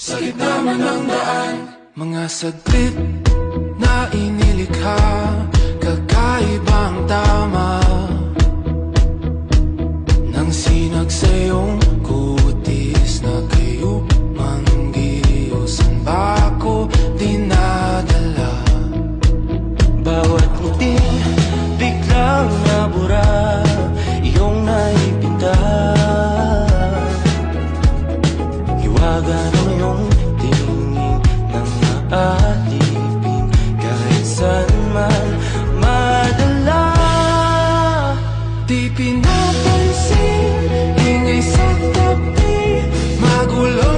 Sa gitna man ng daan, mga saglit na inilikha, kakaibang tama nang sinag sa iyong kutis na kayo manggiyosan ba ako dinadala? Bawat ngiti biglang nabura, iyong naipinta. Hiwaga ng iyong tingin nang maalipin, kahit saan man madala. Di pinapansin, ingay sa tabi, magulo